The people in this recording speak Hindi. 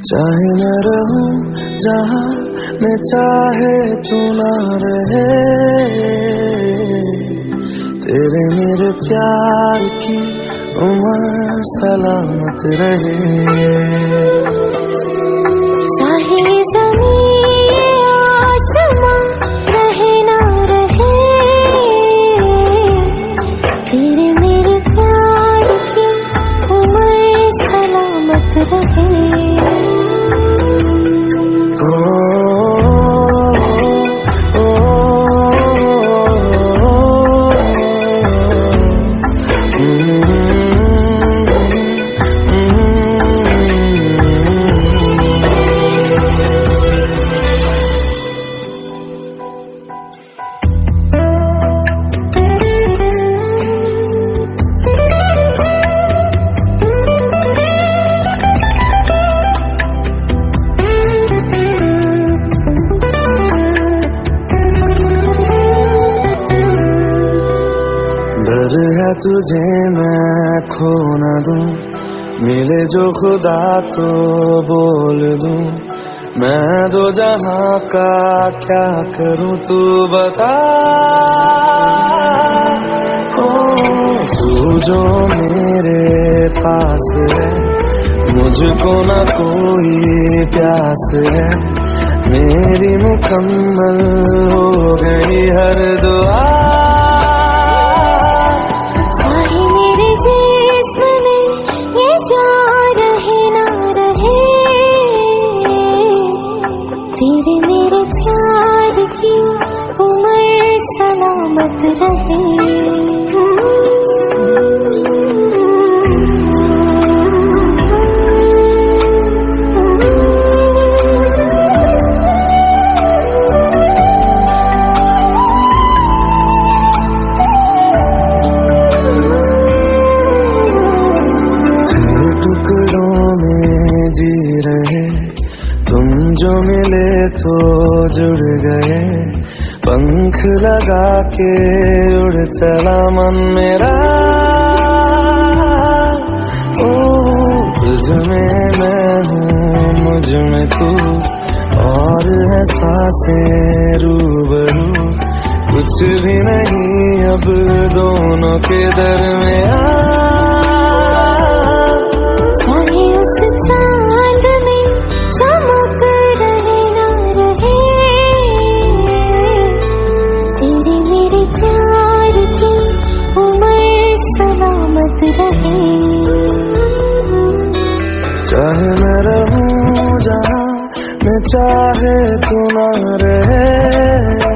चाहे न रहूं जहां मैं चाहे तू ना रहे, तेरे मेरे प्यार की उम्र सलामत रहे। चाहे ज़मीन आसमां रहे ना रहे, तेरे मेरे प्यार की उम्र सलामत रहे। डर है तुझे मैं खो न दूं, मिले जो खुदा तो बोल दूं। मैं दो जहां का क्या करूं तू बता। ओ तू जो मेरे पास है, मुझको ना कोई प्यास है। मेरी मुकम्मल हो गई हर दुआ। तेरे मेरे प्यार की उम्र सलामत रहे। टुकड़ों में जी रहे, तुम जो मिले तो जुड़ गए। पंख लगा के उड़ चला मन मेरा। ओ तुझ में मैं हूँ, मुझ में तू, और है सांसें रूबरू। कुछ भी नहीं अब दोनों के दरमियां। चाहे उस चांद में चमक रहे ना रहे, तेरे मेरे प्यार की उम्र सलामत रहे। चाहे मैं रहूं जहां मैं चाहे तू ना रहे,